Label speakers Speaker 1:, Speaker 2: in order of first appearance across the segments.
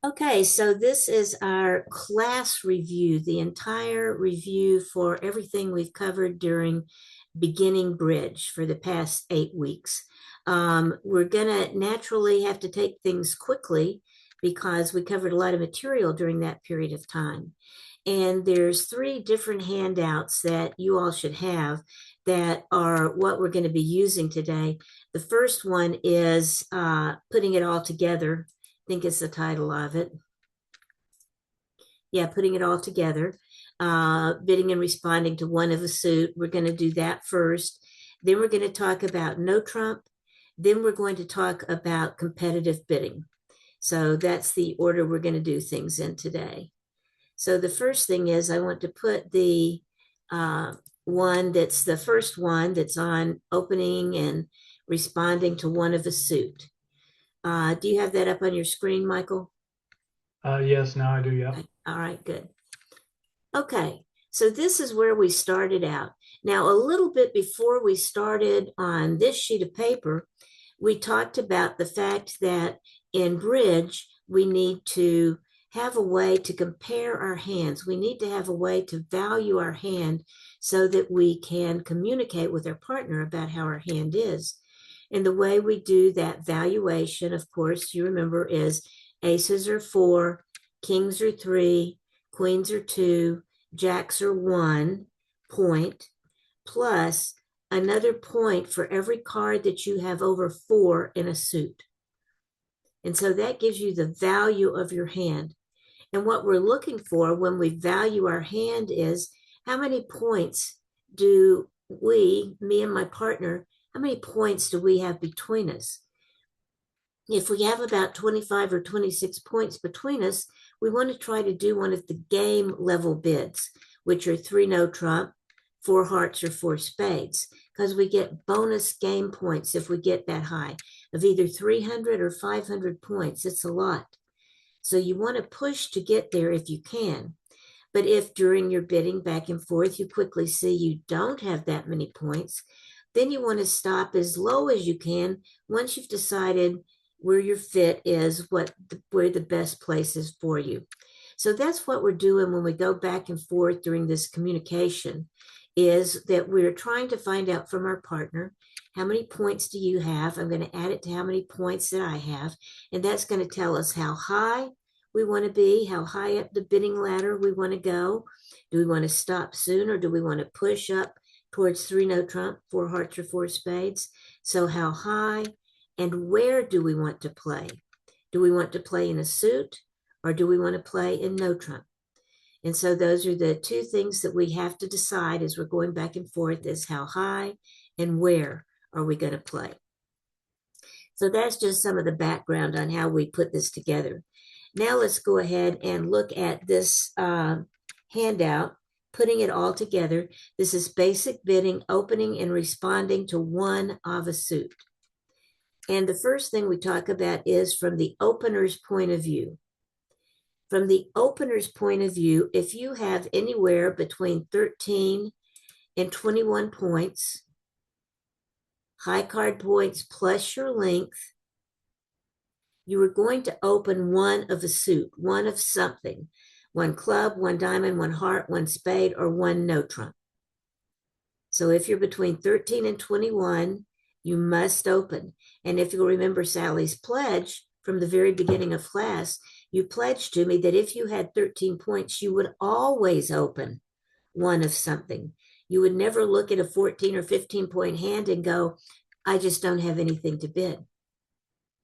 Speaker 1: Okay, so this is our class review, the entire review for everything we've covered during beginning bridge for the past 8 weeks. We're going to naturally have to take things quickly because we covered a lot of material during that period of time. And there's three different handouts that you all should have that are what we're going to be using today. The first one is putting it all together. I think it's the title of it. Yeah, putting it all together, bidding and responding to one of a suit. We're going to do that first. Then we're going to talk about no trump. Then we're going to talk about competitive bidding. So that's the order we're going to do things in today. So the first thing is I want to put the one that's the first one that's on opening and responding to one of a suit. Do you have that up on your screen, Michael?
Speaker 2: Yes, now I do. Yeah.
Speaker 1: All right, good. Okay, so this is where we started out. Now, a little bit before we started on this sheet of paper, we talked about the fact that in bridge, we need to have a way to compare our hands. We need to have a way to value our hand so that we can communicate with our partner about how our hand is. And the way we do that valuation, of course, you remember, is aces are 4, kings are 3, queens are 2, jacks are 1 point, plus another point for every card that you have over 4 in a suit. And so that gives you the value of your hand. And what we're looking for when we value our hand is how many points do we, me and my partner, how many points do we have between us? If we have about 25 or 26 points between us, we want to try to do one of the game level bids, which are 3 no trump, 4 hearts, or 4 spades, because we get bonus game points if we get that high of either 300 or 500 points. It's a lot. So you want to push to get there if you can. But if during your bidding back and forth, you quickly see you don't have that many points, then you want to stop as low as you can once you've decided where your fit is, where the best place is for you. So that's what we're doing when we go back and forth during this communication, is that we're trying to find out from our partner, how many points do you have? I'm going to add it to how many points that I have. And that's going to tell us how high we want to be, how high up the bidding ladder we want to go. Do we want to stop soon, or do we want to push up towards 3 no trump, 4 hearts, or 4 spades? So how high and where do we want to play? Do we want to play in a suit, or do we want to play in no trump? And so those are the two things that we have to decide as we're going back and forth, is how high and where are we going to play. So that's just some of the background on how we put this together. Now let's go ahead and look at this handout, putting it all together. This is basic bidding, opening and responding to one of a suit. And the first thing we talk about is from the opener's point of view. From the opener's point of view, if you have anywhere between 13 and 21 points, high card points plus your length, you are going to open one of a suit, one of something, 1 club, 1 diamond, 1 heart, 1 spade, or 1 no trump. So if you're between 13 and 21, you must open. And if you'll remember Sally's pledge from the very beginning of class, you pledged to me that if you had 13 points, you would always open one of something. You would never look at a 14 or 15 point hand and go, I just don't have anything to bid.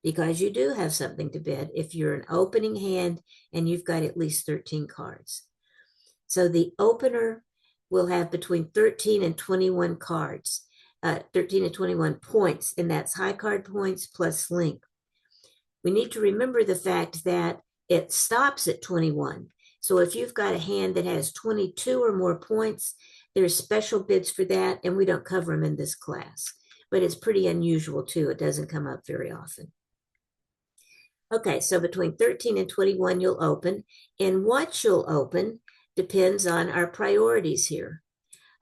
Speaker 1: Because you do have something to bid if you're an opening hand and you've got at least 13 cards. So the opener will have between 13 and 21 cards, 13 and 21 points, and that's high card points plus length. We need to remember the fact that it stops at 21. So if you've got a hand that has 22 or more points, there's special bids for that, and we don't cover them in this class. But it's pretty unusual too. It doesn't come up very often. Okay, so between 13 and 21, you'll open. And what you'll open depends on our priorities here.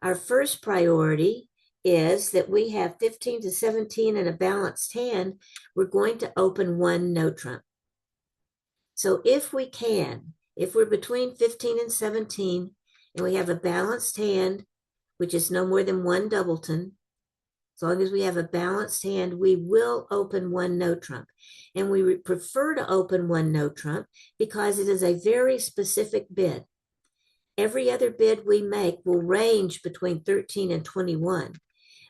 Speaker 1: Our first priority is that we have 15 to 17 in a balanced hand. We're going to open 1 no trump. So if we can, if we're between 15 and 17, and we have a balanced hand, which is no more than one doubleton, as long as we have a balanced hand, we will open one no trump. And we prefer to open one no trump because it is a very specific bid. Every other bid we make will range between 13 and 21.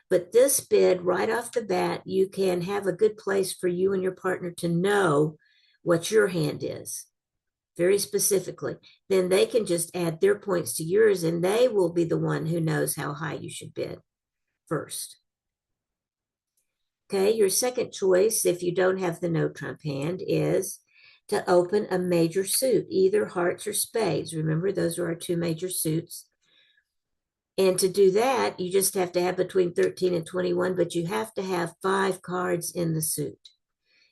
Speaker 1: But this bid, right off the bat, you can have a good place for you and your partner to know what your hand is very specifically. Then they can just add their points to yours, and they will be the one who knows how high you should bid first. Okay, your second choice, if you don't have the no trump hand, is to open a major suit, either hearts or spades. Remember, those are our two major suits. And to do that, you just have to have between 13 and 21, but you have to have 5 cards in the suit.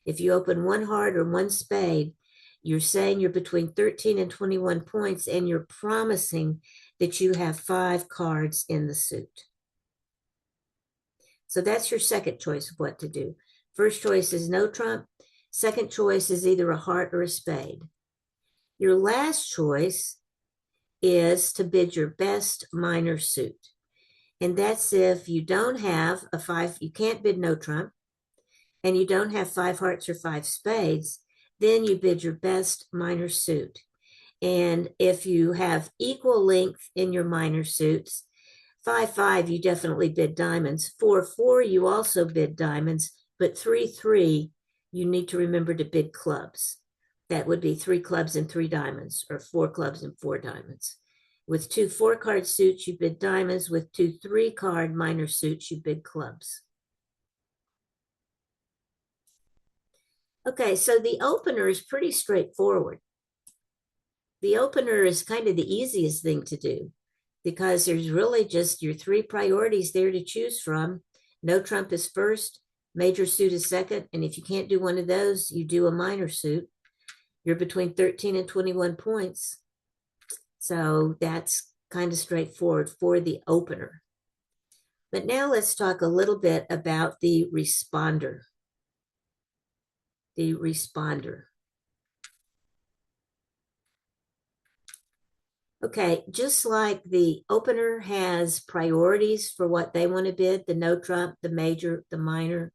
Speaker 1: If you open one heart or one spade, you're saying you're between 13 and 21 points, and you're promising that you have 5 cards in the suit. So that's your second choice of what to do. First choice is no trump. Second choice is either a heart or a spade. Your last choice is to bid your best minor suit. And that's if you don't have a 5, you can't bid no trump, and you don't have 5 hearts or 5 spades, then you bid your best minor suit. And if you have equal length in your minor suits, 5-5, you definitely bid diamonds. 4-4, you also bid diamonds, but 3-3, you need to remember to bid clubs. That would be 3 clubs and 3 diamonds, or 4 clubs and 4 diamonds. With 2 4-card suits, you bid diamonds. With 2 3-card minor suits, you bid clubs. Okay, so the opener is pretty straightforward. The opener is kind of the easiest thing to do because there's really just your 3 priorities there to choose from. No trump is first, major suit is second, and if you can't do one of those, you do a minor suit. You're between 13 and 21 points. So that's kind of straightforward for the opener. But now let's talk a little bit about the responder. The responder. Okay, just like the opener has priorities for what they want to bid, the no trump, the major, the minor,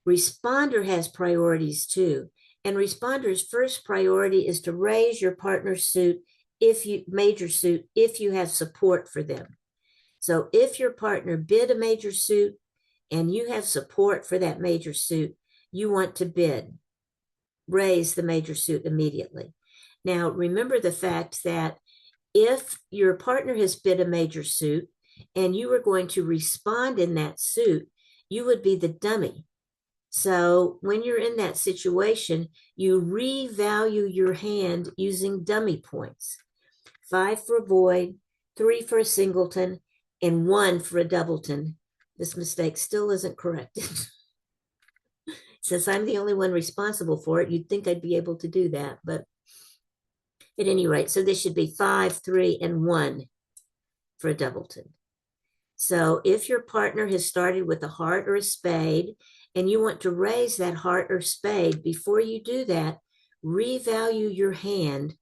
Speaker 1: responder has priorities too. And responder's first priority is to raise your partner's suit major suit if you have support for them. So if your partner bid a major suit and you have support for that major suit, you want to raise the major suit immediately. Now, remember the fact that if your partner has bid a major suit and you were going to respond in that suit, you would be the dummy. So when you're in that situation, you revalue your hand using dummy points. 5 for a void, 3 for a singleton, and 1 for a doubleton. This mistake still isn't corrected. Since I'm the only one responsible for it, you'd think I'd be able to do that, but at any rate, so this should be 5, 3, and 1 for a doubleton. So if your partner has started with a heart or a spade, and you want to raise that heart or spade, before you do that, revalue your hand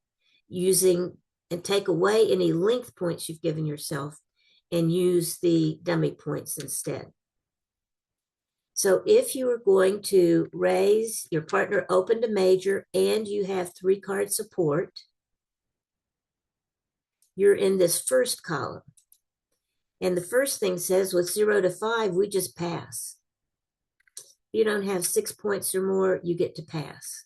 Speaker 1: using and take away any length points you've given yourself and use the dummy points instead. So if you are going to raise, your partner opened a major and you have 3-card support, you're in this first column. And the first thing says with 0 to 5, we just pass. If you don't have 6 points or more, you get to pass.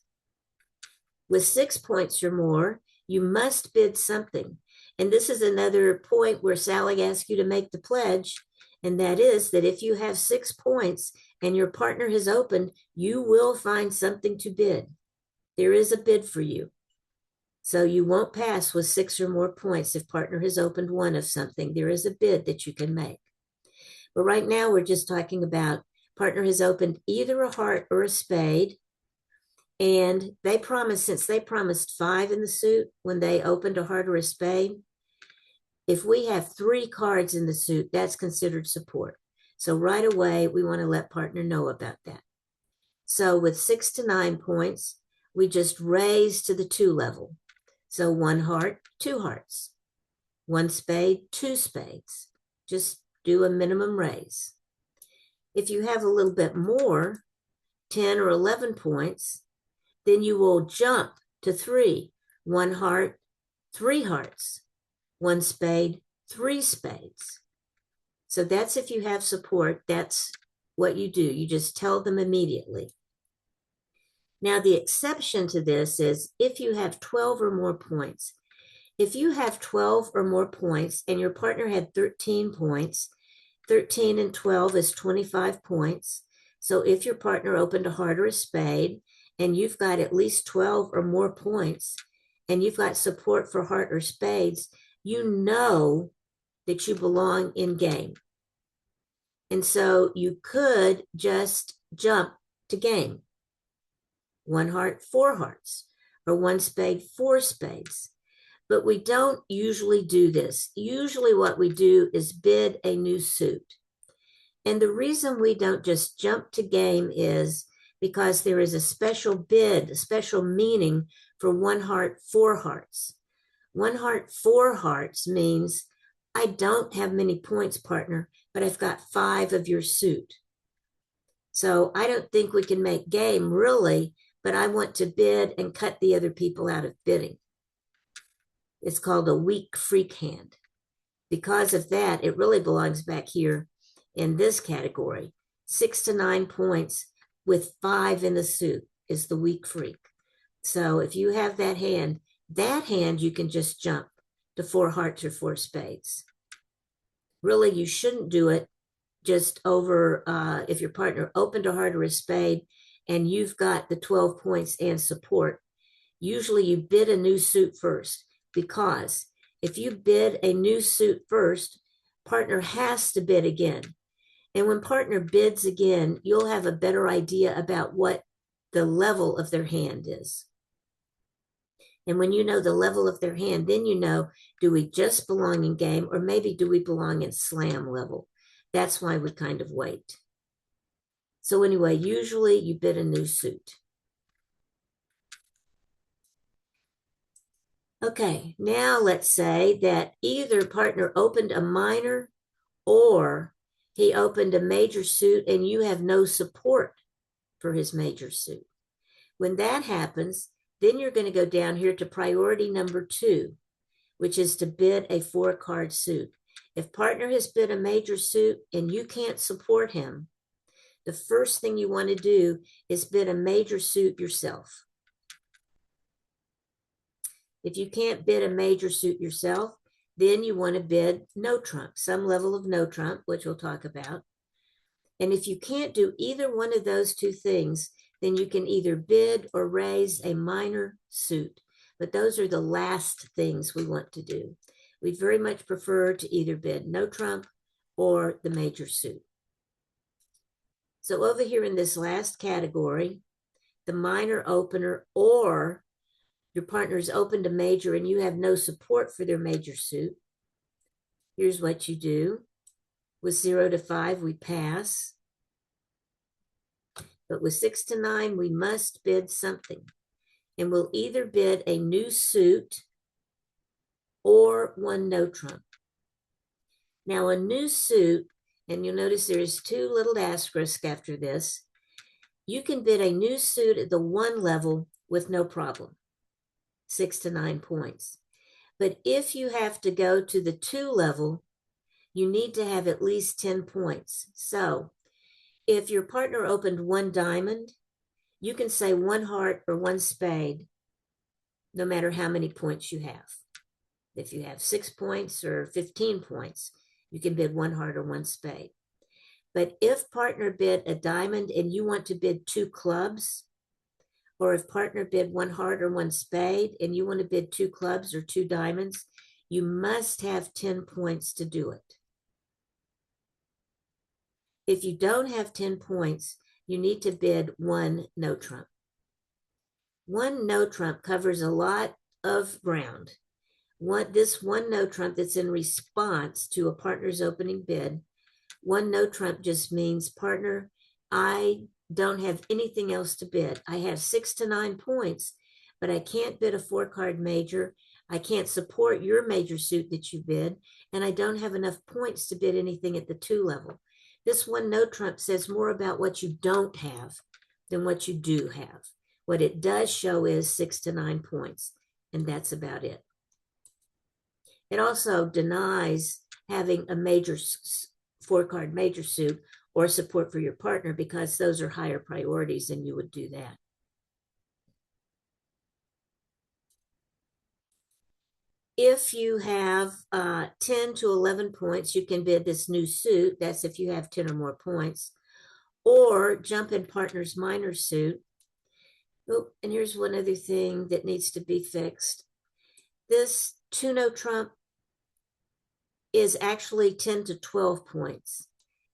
Speaker 1: With 6 points or more, you must bid something. And this is another point where Sally asks you to make the pledge. And that is that if you have 6 points and your partner has opened, you will find something to bid. There is a bid for you. So you won't pass with 6 or more points if partner has opened 1 of something. There is a bid that you can make. But right now we're just talking about partner has opened either a heart or a spade. And since they promised 5 in the suit when they opened a heart or a spade, if we have 3 cards in the suit, that's considered support. So right away, we want to let partner know about that. So with 6 to 9 points, we just raise to the 2 level. So 1 heart, 2 hearts, 1 spade, 2 spades. Just do a minimum raise. If you have a little bit more, 10 or 11 points, then you will jump to 3, 1 heart, 3 hearts, 1 spade, 3 spades. So that's if you have support, that's what you do. You just tell them immediately. Now, the exception to this is if you have 12 or more points. If you have 12 or more points and your partner had 13 points, 13 and 12 is 25 points. So if your partner opened a heart or a spade and you've got at least 12 or more points and you've got support for heart or spades, you know that you belong in game. And so you could just jump to game. 1 heart, 4 hearts, or 1 spade, 4 spades. But we don't usually do this. Usually what we do is bid a new suit. And the reason we don't just jump to game is because there is a special bid, a special meaning for 1 heart, 4 hearts. 1 heart, 4 hearts means I don't have many points, partner, but I've got 5 of your suit. So I don't think we can make game really, but I want to bid and cut the other people out of bidding. It's called a weak freak hand. Because of that, it really belongs back here in this category. 6 to 9 points with 5 in the suit is the weak freak. So if you have that hand you can just jump to 4 hearts or 4 spades. Really, you shouldn't do it just over if your partner opened a heart or a spade and you've got the 12 points and support. Usually you bid a new suit first, because if you bid a new suit first, partner has to bid again. And when partner bids again, you'll have a better idea about what the level of their hand is. And when you know the level of their hand, then you know, do we just belong in game, or maybe do we belong in slam level? That's why we kind of wait. So anyway, usually you bid a new suit. Okay, now let's say that either partner opened a minor or he opened a major suit and you have no support for his major suit. When that happens, then you're going to go down here to priority number 2, which is to bid a 4-card suit. If partner has bid a major suit and you can't support him, the first thing you want to do is bid a major suit yourself. If you can't bid a major suit yourself, then you want to bid no trump, some level of no trump, which we'll talk about. And if you can't do either one of those 2 things, then you can either bid or raise a minor suit. But those are the last things we want to do. We very much prefer to either bid no trump or the major suit. So over here in this last category, the minor opener, or your partner's opened a major and you have no support for their major suit, here's what you do. With 0 to 5, we pass. But with 6 to 9, we must bid something. And we'll either bid a new suit or 1 no trump. Now, a new suit, and you'll notice there's 2 little asterisks after this. You can bid a new suit at the 1 level with no problem, 6 to 9 points. But if you have to go to the 2 level, you need to have at least 10 points. So if your partner opened 1 diamond, you can say 1 heart or 1 spade, no matter how many points you have. If you have 6 points or 15 points, you can bid 1 heart or 1 spade. But if partner bid a diamond and you want to bid 2 clubs, or if partner bid 1 heart or 1 spade and you want to bid 2 clubs or 2 diamonds, you must have 10 points to do it. If you don't have 10 points, you need to bid 1 no trump. 1 no trump covers a lot of ground. This 1 no trump that's in response to a partner's opening bid, 1 no trump just means, partner, I don't have anything else to bid. I have 6 to 9 points, but I can't bid a 4-card major. I can't support your major suit that you bid, and I don't have enough points to bid anything at the 2 level. This one no trump says more about what you don't have than what you do have. What it does show is 6 to 9 points, and that's about it. It also denies having a major 4-card major suit or support for your partner because those are higher priorities and you would do that. If you have 10 to 11 points, you can bid this new suit. That's if you have 10 or more points. Or jump in partner's minor suit. Oh, and here's one other thing that needs to be fixed. This 2 no trump is actually 10 to 12 points,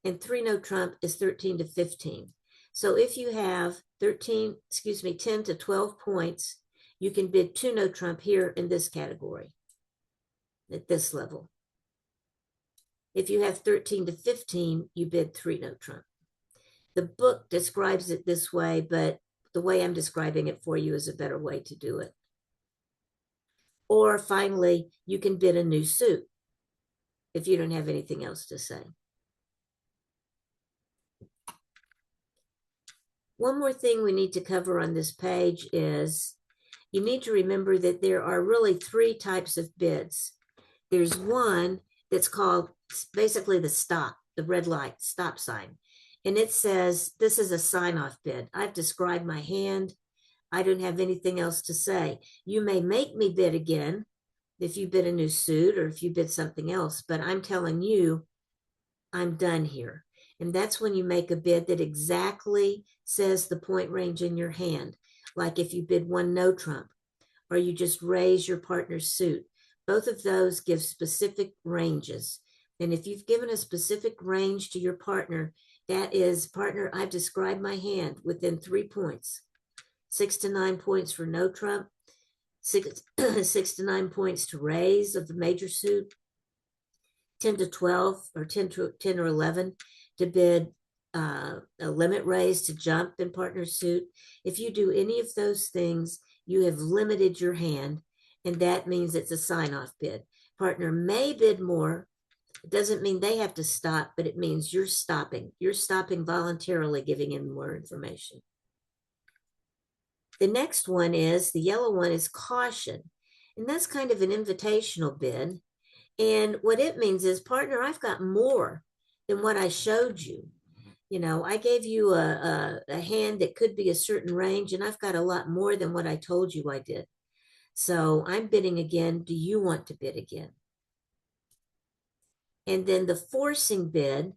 Speaker 1: and 3 no trump is 13 to 15. So if you have 10 to 12 points, you can bid 2 no trump here in this category at this level. If you have 13 to 15, you bid 3 no trump. The book describes it this way, but the way I'm describing it for you is a better way to do it. Or finally, you can bid a new suit if you don't have anything else to say. One more thing we need to cover on this page is you need to remember that there are really 3 types of bids. There's one that's called basically the stop, the red light stop sign. And it says, this is a sign-off bid. I've described my hand. I don't have anything else to say. You may make me bid again if you bid a new suit or if you bid something else, but I'm telling you, I'm done here. And that's when you make a bid that exactly says the point range in your hand. Like if you bid 1 no trump, or you just raise your partner's suit. Both of those give specific ranges. And if you've given a specific range to your partner, that is, partner, I've described my hand within 3 points. 6 to 9 points for no trump, 6 to 9 points to raise of the major suit, 10 to 12 or 10 or 11 to bid a limit raise to jump in partner's suit. If you do any of those things, you have limited your hand, and that means it's a sign-off bid. Partner may bid more. It doesn't mean they have to stop, but it means you're stopping. You're stopping voluntarily, giving in more information. The next one is, the yellow one is caution. And that's kind of an invitational bid. And what it means is, partner, I've got more than what I showed you. You know, I gave you a hand that could be a certain range, and I've got a lot more than what I told you I did. So I'm bidding again. Do you want to bid again? And then the forcing bid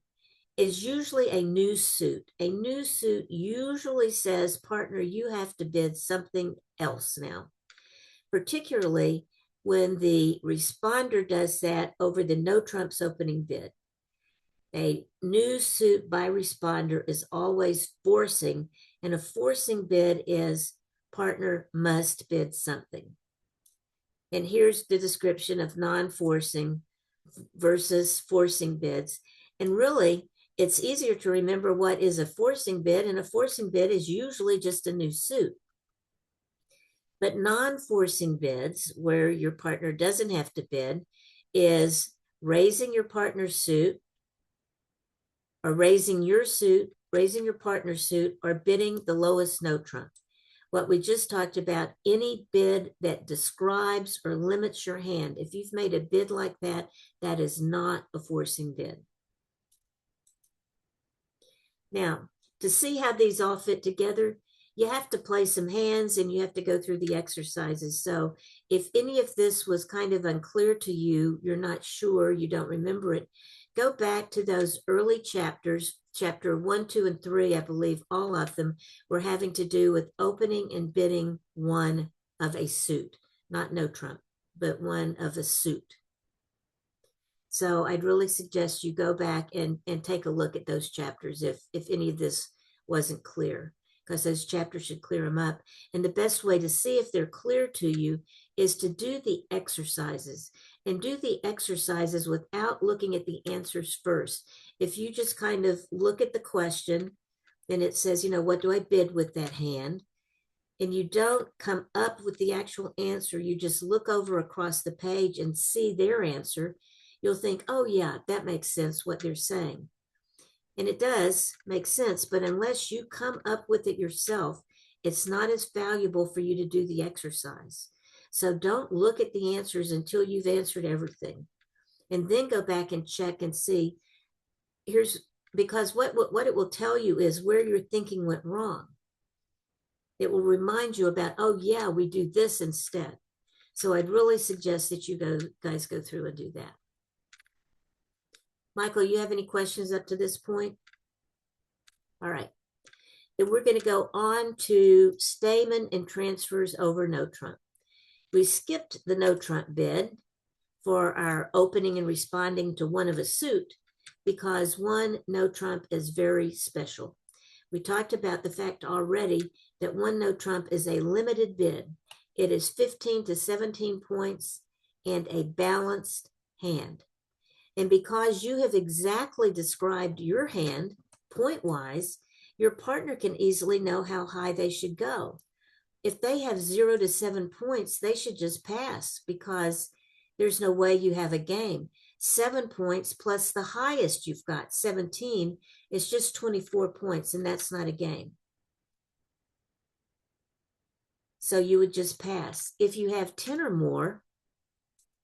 Speaker 1: is usually a new suit. A new suit usually says, partner, you have to bid something else now, particularly when the responder does that over the no trumps opening bid. A new suit by responder is always forcing, and a forcing bid is partner must bid something. And here's the description of non-forcing versus forcing bids. And really, it's easier to remember what is a forcing bid, and a forcing bid is usually just a new suit. But non-forcing bids, where your partner doesn't have to bid, is raising your partner's suit, or raising your suit, raising your partner's suit, or bidding the lowest no trump. What we just talked about, any bid that describes or limits your hand, if you've made a bid like that, that is not a forcing bid. Now, to see how these all fit together, you have to play some hands and you have to go through the exercises. So if any of this was kind of unclear to you, you're not sure, you don't remember it, go back to those early chapters, chapter 1, 2, and 3, I believe all of them were having to do with opening and bidding one of a suit, not no trump, but one of a suit. So I'd really suggest you go back and take a look at those chapters if any of this wasn't clear, because those chapters should clear them up. And the best way to see if they're clear to you is to do the exercises, and do the exercises without looking at the answers first. If you just kind of look at the question and it says, what do I bid with that hand? And you don't come up with the actual answer, you just look over across the page and see their answer, you'll think, oh, yeah, that makes sense what they're saying. And it does make sense, but unless you come up with it yourself, it's not as valuable for you to do the exercise. So don't look at the answers until you've answered everything. And then go back and check and see. Because what it will tell you is where your thinking went wrong. It will remind you about, oh, yeah, we do this instead. So I'd really suggest that you guys go through and do that. Michael, you have any questions up to this point? All right. And we're going to go on to Stayman and transfers over no trump. We skipped the no trump bid for our opening and responding to one of a suit because one no trump is very special. We talked about the fact already that one no trump is a limited bid. It is 15 to 17 points and a balanced hand. And because you have exactly described your hand point-wise, your partner can easily know how high they should go. If they have 0 to 7 points, they should just pass because there's no way you have a game. 7 points plus the highest you've got, 17, is just 24 points, and that's not a game. So you would just pass. If you have 10 or more,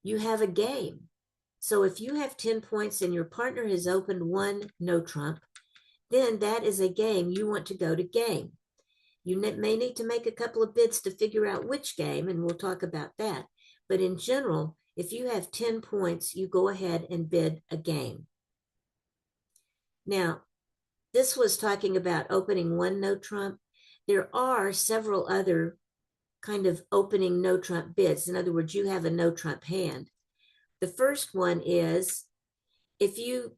Speaker 1: you have a game. So if you have 10 points and your partner has opened one no trump, then that is a game you want to go to game. You may need to make a couple of bids to figure out which game, and we'll talk about that. But in general, if you have 10 points, you go ahead and bid a game. Now, this was talking about opening one no trump. There are several other kind of opening no trump bids. In other words, you have a no trump hand. The first one is if you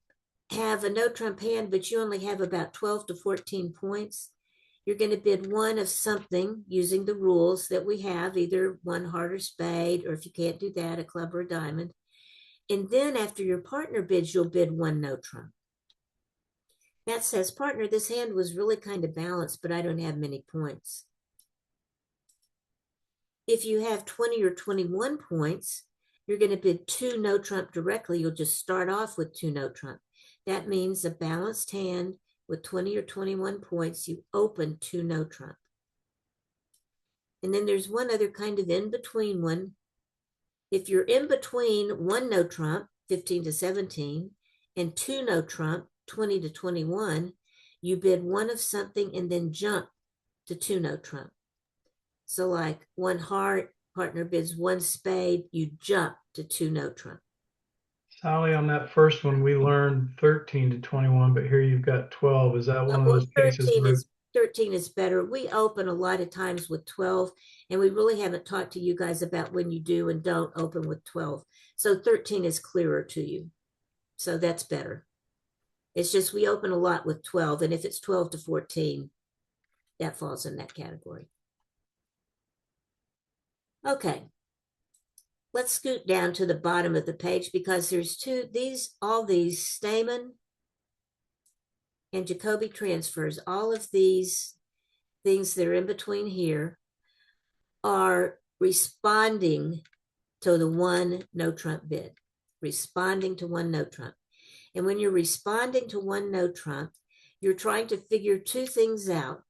Speaker 1: have a no trump hand, but you only have about 12 to 14 points, you're going to bid one of something using the rules that we have, either one heart or spade, or if you can't do that, a club or a diamond. And then after your partner bids, you'll bid one no trump. That says, partner, this hand was really kind of balanced, but I don't have many points. If you have 20 or 21 points, you're going to bid two no trump directly. You'll just start off with two no trump. That means a balanced hand with 20 or 21 points, you open two no trump. And then there's one other kind of in-between one. If you're in between one no trump, 15 to 17, and two no trump, 20 to 21, you bid one of something and then jump to two no trump. So like one heart, partner bids one spade, you jump to two no trump.
Speaker 2: Sally, on that first one, we learned 13 to 21, but here you've got 12. Is that one of those cases?
Speaker 1: 13 is better. We open a lot of times with 12, and we really haven't talked to you guys about when you do and don't open with 12. So 13 is clearer to you. So that's better. It's just we open a lot with 12, and if it's 12 to 14, that falls in that category. Okay. Let's scoot down to the bottom of the page because there's all these Stayman and Jacoby transfers, all of these things that are in between here are responding to the one no trump bid, responding to one no trump. And when you're responding to one no trump, you're trying to figure two things out.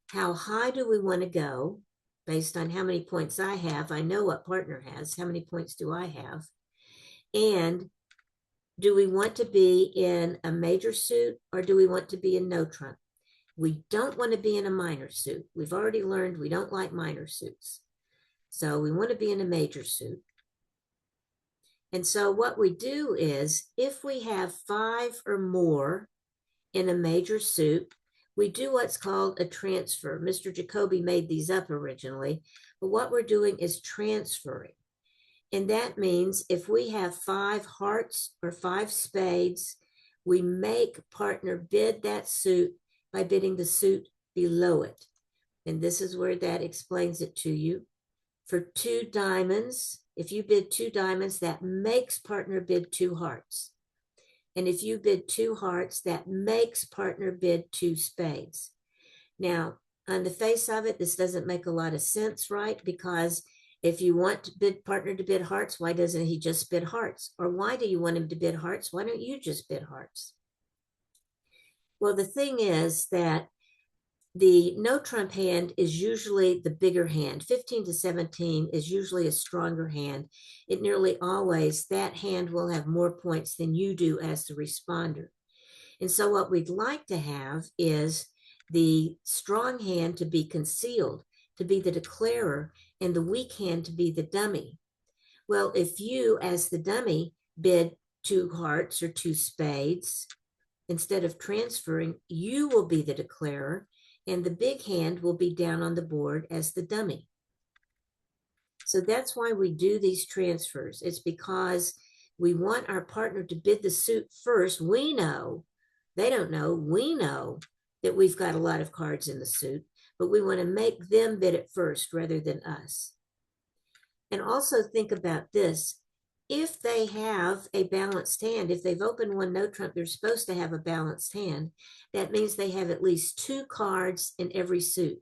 Speaker 1: How high do we want to go? Based on how many points I have, I know what partner has. How many points do I have? And do we want to be in a major suit or do we want to be in no trump? We don't want to be in a minor suit. We've already learned we don't like minor suits. So we want to be in a major suit. And so what we do is if we have 5 or more in a major suit, we do what's called a transfer. Mr. Jacoby made these up originally, but what we're doing is transferring. And that means if we have 5 hearts or 5 spades, we make partner bid that suit by bidding the suit below it. And this is where that explains it to you. For 2 diamonds, if you bid 2 diamonds, that makes partner bid 2 hearts. And if you bid 2 hearts, that makes partner bid 2 spades. Now, on the face of it, this doesn't make a lot of sense, right? Because if you want partner to bid hearts, why doesn't he just bid hearts? Or why do you want him to bid hearts? Why don't you just bid hearts? Well, the thing is that the no trump hand is usually the bigger hand. 15 to 17 is usually a stronger hand. It nearly always, that hand will have more points than you do as the responder. And so what we'd like to have is the strong hand to be concealed, to be the declarer, and the weak hand to be the dummy. Well, if you, as the dummy, bid 2 hearts or 2 spades, instead of transferring, you will be the declarer, and the big hand will be down on the board as the dummy. So that's why we do these transfers. It's because we want our partner to bid the suit first. We know, they don't know, we know that we've got a lot of cards in the suit, but we want to make them bid it first rather than us. And also think about this. If they have a balanced hand, if they've opened one no trump, they're supposed to have a balanced hand. That means they have at least 2 cards in every suit,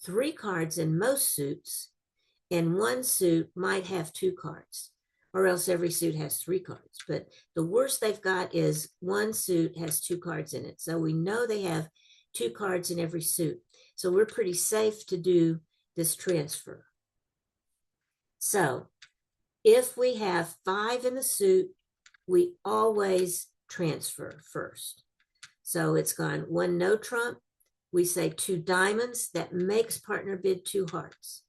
Speaker 1: 3 cards in most suits, and 1 suit might have 2 cards, or else every suit has 3 cards. But the worst they've got is 1 suit has 2 cards in it. So we know they have 2 cards in every suit. So we're pretty safe to do this transfer. So if we have 5 in the suit, we always transfer first. So it's gone 1 no trump. We say 2 diamonds. That makes partner bid 2 hearts.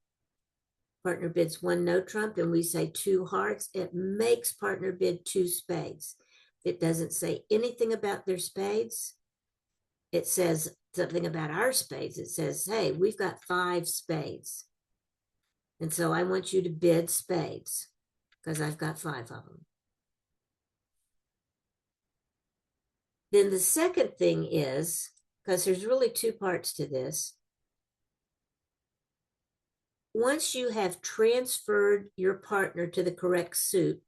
Speaker 1: Partner bids 1 no trump, and we say 2 hearts. It makes partner bid 2 spades. It doesn't say anything about their spades. It says something about our spades. It says, hey, we've got 5 spades. And so I want you to bid spades because I've got 5 of them. Then the second thing is, because there's really 2 parts to this, once you have transferred your partner to the correct suit,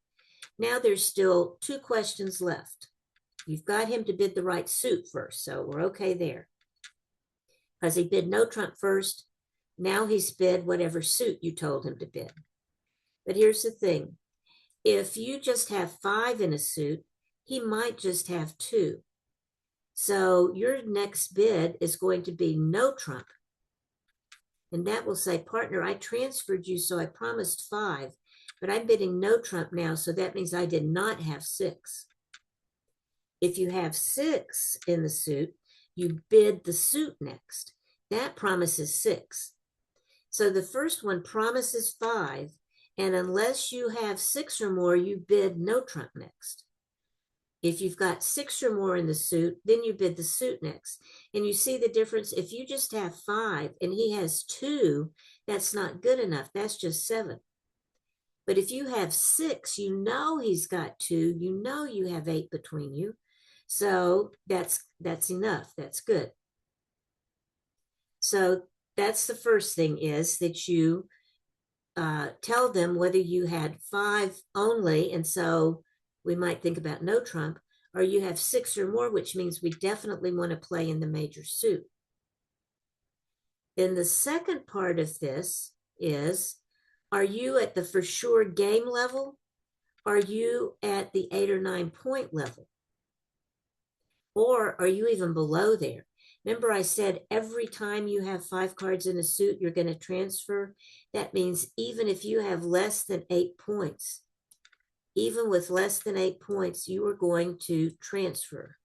Speaker 1: now there's still 2 questions left. You've got him to bid the right suit first, so we're okay there. Because he bid no trump first, now he's bid whatever suit you told him to bid. But here's the thing. If you just have 5 in a suit, he might just have 2. So your next bid is going to be no trump. And that will say, partner, I transferred you, so I promised 5, but I'm bidding no trump now, so that means I did not have 6. If you have 6 in the suit, you bid the suit next. That promises 6. So the first one promises 5, and unless you have 6 or more, you bid no trump next. If you've got 6 or more in the suit, then you bid the suit next. And you see the difference? If you just have 5 and he has 2, that's not good enough. That's just 7. But if you have 6, you know he's got 2. You know you have 8 between you. So that's enough. That's good. So that's the first thing, is that you tell them whether you had 5 only, and so we might think about no trump, or you have 6 or more, which means we definitely want to play in the major suit. Then the second part of this is, are you at the for sure game level? Are you at the 8 or 9 point level? Or are you even below there? Remember I said every time you have 5 cards in a suit, you're going to transfer. That means even if you have less than 8 points, even with less than 8 points, you are going to transfer.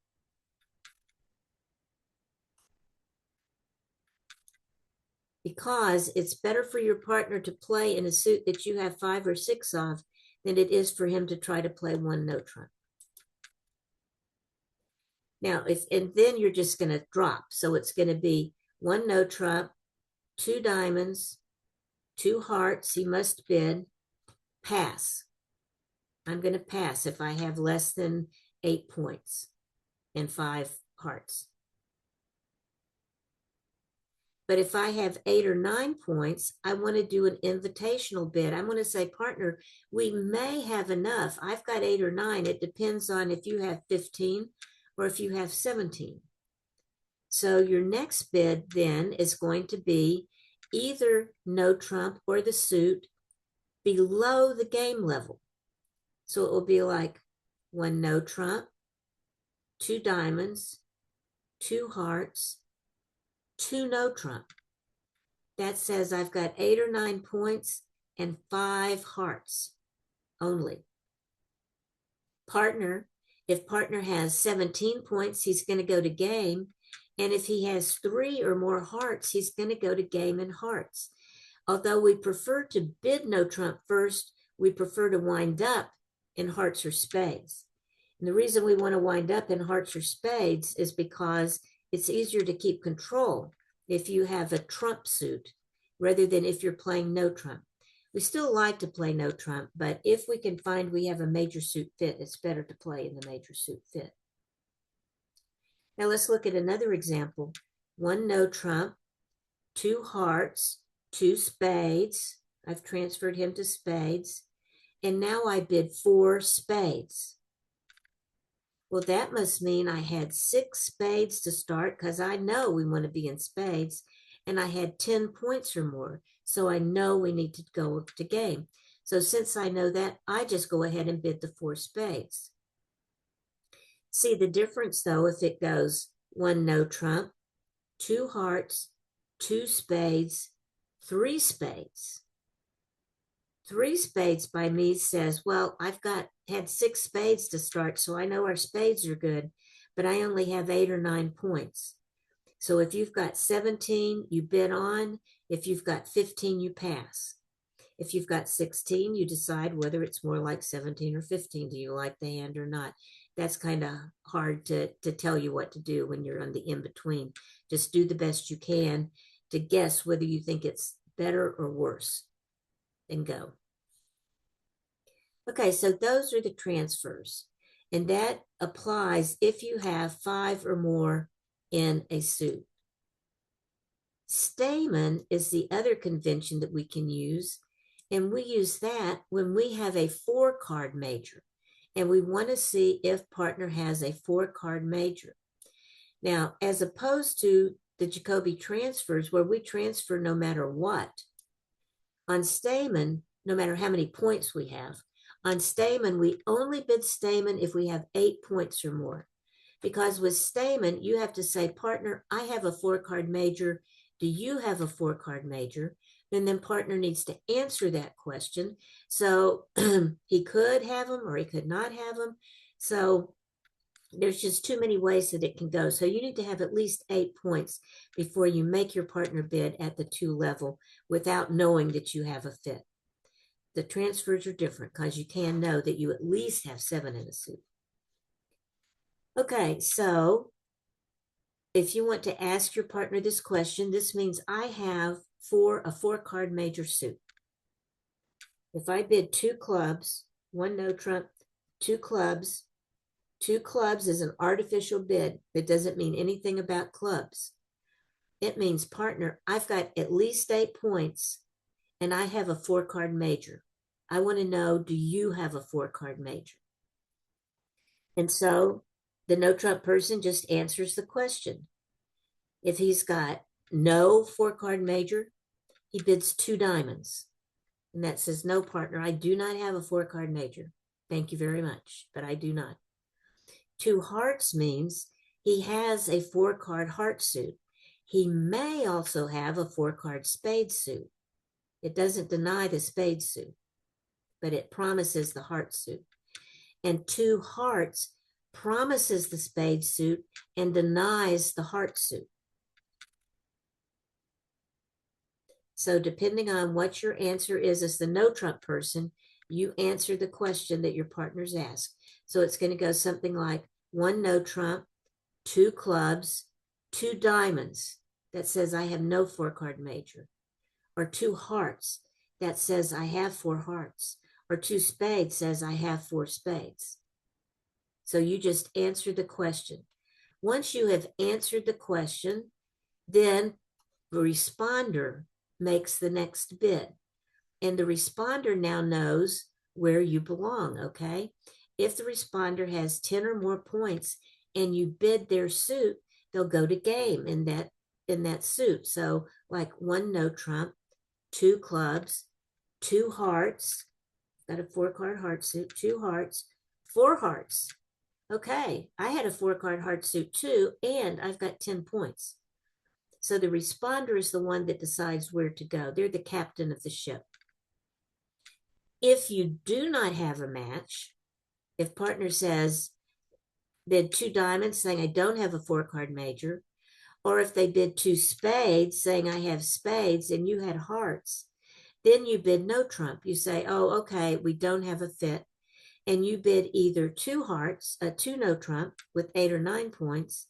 Speaker 1: Because it's better for your partner to play in a suit that you have 5 or 6 of than it is for him to try to play 1 no trump. Now, and then you're just going to drop. So it's going to be 1 no trump, 2 diamonds, 2 hearts. He must bid, pass. I'm going to pass if I have less than 8 points and 5 hearts. But if I have 8 or 9 points, I want to do an invitational bid. I want to say, partner, we may have enough. I've got 8 or 9. It depends on if you have 15 or if you have 17. So your next bid then is going to be either no trump or the suit below the game level. So it will be like one no trump, two diamonds, two hearts, two no trump. That says I've got 8 or 9 points and 5 hearts only. Partner, if partner has 17 points, he's going to go to game. And if he has 3 or more hearts, he's going to go to game and hearts. Although we prefer to bid no trump first, we prefer to wind up in hearts or spades. And the reason we want to wind up in hearts or spades is because it's easier to keep control if you have a trump suit rather than if you're playing no trump. We still like to play no trump, but if we can find we have a major suit fit, it's better to play in the major suit fit. Now let's look at another example. One no trump, 2 hearts, 2 spades. I've transferred him to spades. And now I bid 4 spades. Well, that must mean I had 6 spades to start because I know we want to be in spades. And I had 10 points or more. So I know we need to go to game. So since I know that, I just go ahead and bid the 4 spades. See the difference though, if it goes 1 no trump, 2 hearts, 2 spades, 3 spades. 3 spades by me says, well, I've had 6 spades to start, so I know our spades are good, but I only have 8 or 9 points. So if you've got 17, you bid on. If you've got 15, you pass. If you've got 16, you decide whether it's more like 17 or 15. Do you like the hand or not? That's kind of hard to tell you what to do when you're on the in-between. Just do the best you can to guess whether you think it's better or worse. And go. Okay, so those are the transfers. And that applies if you have 5 or more in a suit. Stayman is the other convention that we can use. And we use that when we have a 4-card major. And we want to see if partner has a 4-card major. Now, as opposed to the Jacobi transfers where we transfer no matter what, on Stayman, no matter how many points we have, on Stayman, we only bid Stayman if we have 8 points or more. Because with Stayman, you have to say, partner, I have a 4-card major. Do you have a 4-card major? And then partner needs to answer that question. So he could have them or he could not have them. So there's just too many ways that it can go. So you need to have at least 8 points before you make your partner bid at the 2 level without knowing that you have a fit. The transfers are different because you can know that you at least have 7 in a suit. Okay, so if you want to ask your partner this question, this means I have a 4-card major suit. If I bid 2 clubs, 1 no trump, 2 clubs, 2 clubs is an artificial bid that doesn't mean anything about clubs. It means, partner, I've got at least 8 points and I have a 4-card major. I want to know, do you have a 4-card major? And so the no trump person just answers the question. If he's got no 4-card major, he bids 2 diamonds. And that says, no, partner, I do not have a 4-card major. Thank you very much, but I do not. 2 hearts means he has a 4-card heart suit. He may also have a 4-card spade suit. It doesn't deny the spade suit, but it promises the heart suit. And 2 hearts promises the spade suit and denies the heart suit. So depending on what your answer is as the no trump person, you answer the question that your partner's asked. So it's going to go something like 1 no trump, 2 clubs, 2 diamonds. That says I have no 4-card major. Or 2 hearts. That says I have 4 hearts. Or 2 spades says I have 4 spades. So you just answer the question. Once you have answered the question, then the responder makes the next bid. And the responder now knows where you belong, okay? If the responder has 10 or more points and you bid their suit, they'll go to game in that suit. So like one no trump, two clubs, two hearts, got a 4-card heart suit, two hearts, four hearts. Okay, I had a 4-card heart suit too, and I've got 10 points. So the responder is the one that decides where to go. They're the captain of the ship. If you do not have a match, if partner says, bid two diamonds saying I don't have a 4-card major, or if they bid two spades saying I have spades and you had hearts, then you bid no trump. You say, oh, okay, we don't have a fit. And you bid either two hearts, two no trump with 8 or 9 points,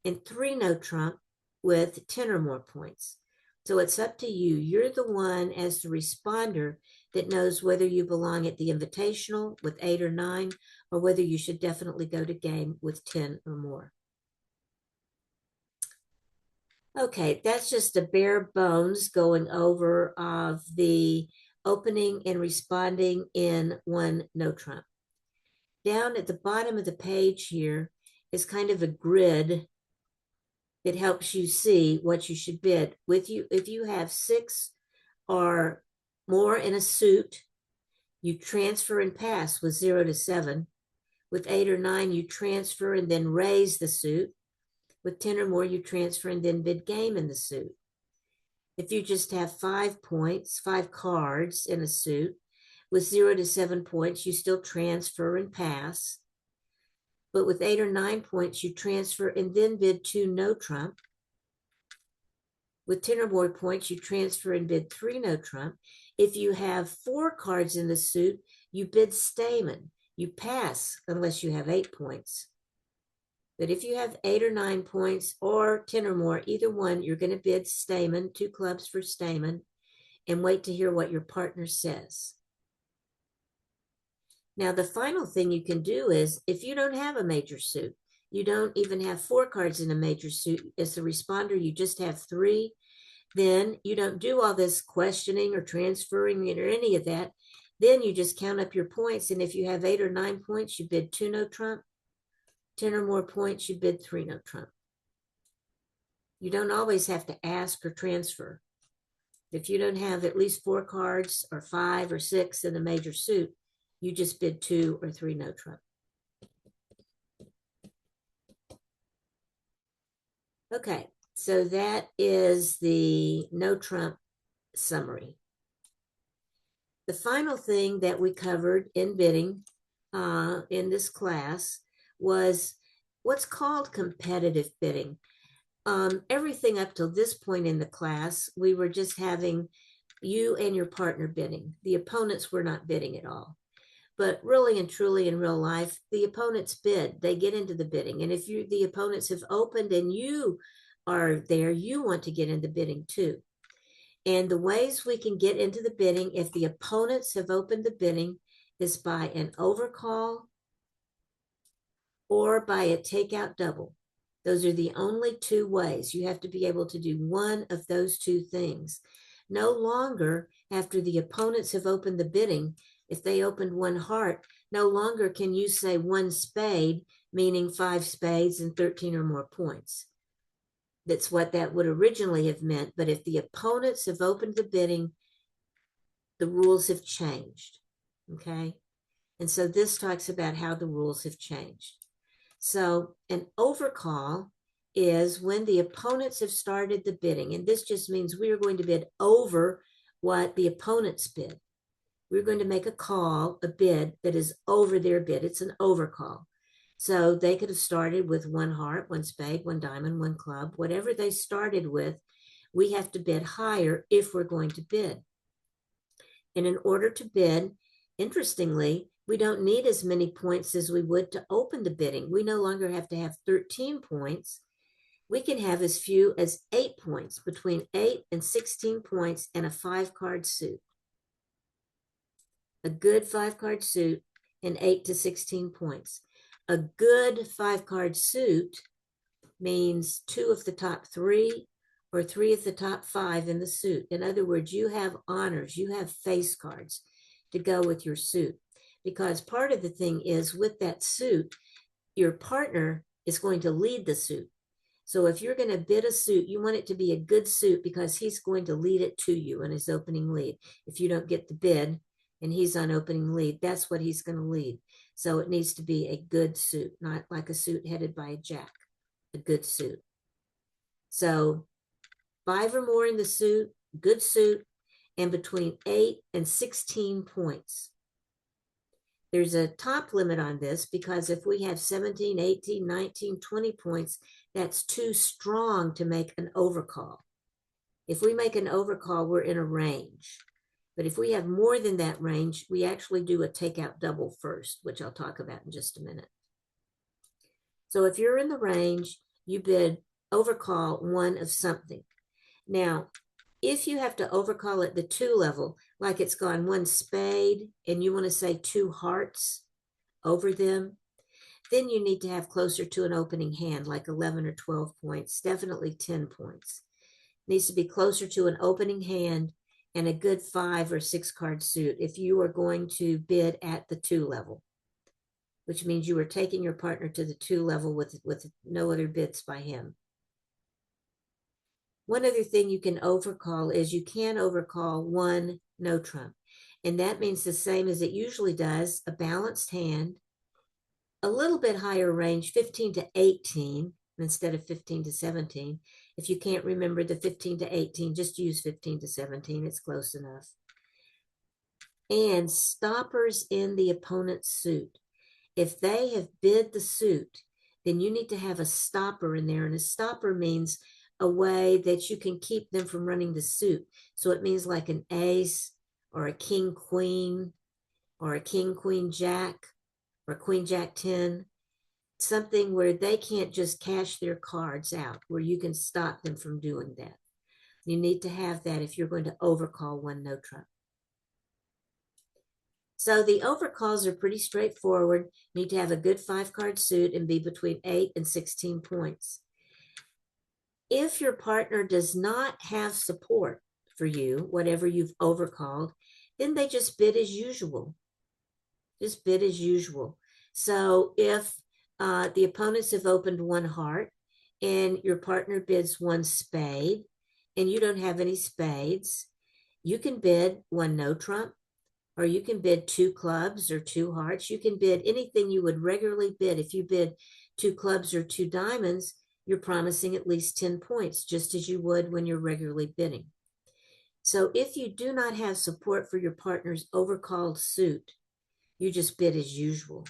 Speaker 1: and three no trump with 10 or more points. So it's up to you. You're the one as the responder that knows whether you belong at the invitational with 8 or 9, or whether you should definitely go to game with 10 or more. Okay, that's just a bare bones going over of the opening and responding in one no trump. Down at the bottom of the page here is kind of a grid that helps you see what you should bid. If you have 6 or more in a suit, you transfer and pass with 0 to 7. With 8 or 9, you transfer and then raise the suit. With 10 or more, you transfer and then bid game in the suit. If you just have 5 points, 5 cards in a suit, with 0 to 7 points, you still transfer and pass. But with 8 or 9 points, you transfer and then bid 2 no trump. With 10 or more points, you transfer and bid 3 no trump. If you have 4 cards in the suit, you bid Stayman. You pass unless you have 8 points. But if you have 8 or 9 points or 10 or more, either one, you're going to bid Stayman, 2 clubs for Stayman, and wait to hear what your partner says. Now, the final thing you can do is, if you don't have a major suit, you don't even have 4 cards in a major suit, as the responder, you just have 3, then you don't do all this questioning or transferring it or any of that. Then you just count up your points. And if you have 8 or 9 points, you bid 2 no trump. 10 or more points, you bid 3 no trump. You don't always have to ask or transfer. If you don't have at least 4 cards or 5 or 6 in a major suit, you just bid 2 or 3 no trump. Okay, so that is the no trump summary. The final thing that we covered in bidding in this class was what's called competitive bidding. Everything up till this point in the class, we were just having you and your partner bidding. The opponents were not bidding at all. But really and truly in real life, the opponents bid. They get into the bidding. And if the opponents have opened and you are there, you want to get into bidding too. And the ways we can get into the bidding, if the opponents have opened the bidding, is by an overcall or by a takeout double. Those are the only 2 ways. You have to be able to do one of those 2 things. No longer, after the opponents have opened the bidding, if they opened 1 heart, no longer can you say 1 spade, meaning 5 spades and 13 or more points. That's what that would originally have meant. But if the opponents have opened the bidding, the rules have changed. Okay. And so this talks about how the rules have changed. So an overcall is when the opponents have started the bidding. And this just means we are going to bid over what the opponents bid. We're going to make a call, a bid that is over their bid. It's an overcall. So they could have started with 1 heart, 1 spade, 1 diamond, 1 club, whatever they started with, we have to bid higher if we're going to bid. And in order to bid, interestingly, we don't need as many points as we would to open the bidding. We no longer have to have 13 points. We can have as few as 8 points, between 8 and 16 points in a 5-card suit. A good 5-card suit and 8 to 16 points. A good 5-card suit means 2 of the top 3 or 3 of the top 5 in the suit. In other words, you have honors, you have face cards to go with your suit. Because part of the thing is with that suit, your partner is going to lead the suit. So if you're going to bid a suit, you want it to be a good suit because he's going to lead it to you in his opening lead. If you don't get the bid and he's on opening lead, that's what he's going to lead. So it needs to be a good suit, not like a suit headed by a jack, a good suit. So 5 or more in the suit, good suit, and between 8 and 16 points. There's a top limit on this because if we have 17, 18, 19, 20 points, that's too strong to make an overcall. If we make an overcall, we're in a range. But if we have more than that range, we actually do a takeout double first, which I'll talk about in just a minute. So if you're in the range, you bid overcall 1 of something. Now, if you have to overcall at the 2 level, like it's gone 1 spade and you want to say 2 hearts over them, then you need to have closer to an opening hand, like 11 or 12 points, definitely 10 points. It needs to be closer to an opening hand and a good 5 or 6 card suit if you are going to bid at the 2 level, which means you are taking your partner to the 2 level with no other bids by him. One other thing you can overcall is you can overcall 1 no trump. And that means the same as it usually does, a balanced hand, a little bit higher range, 15 to 18 instead of 15 to 17. If you can't remember the 15 to 18, just use 15 to 17. It's close enough. And stoppers in the opponent's suit. If they have bid the suit, then you need to have a stopper in there. And a stopper means a way that you can keep them from running the suit. So it means like an ace or a king queen or a king queen jack or queen jack 10, something where they can't just cash their cards out, where you can stop them from doing that. You need to have that if you're going to overcall 1 no trump. So the overcalls are pretty straightforward. You need to have a good 5 card suit and be between 8 and 16 points. If your partner does not have support for you, whatever you've overcalled, then they just bid as usual. Just bid as usual. So if the opponents have opened 1 heart and your partner bids 1 spade and you don't have any spades, you can bid 1 no trump, or you can bid 2 clubs or 2 hearts. You can bid anything you would regularly bid. If you bid 2 clubs or 2 diamonds, you're promising at least 10 points, just as you would when you're regularly bidding. So if you do not have support for your partner's overcalled suit, you just bid as usual.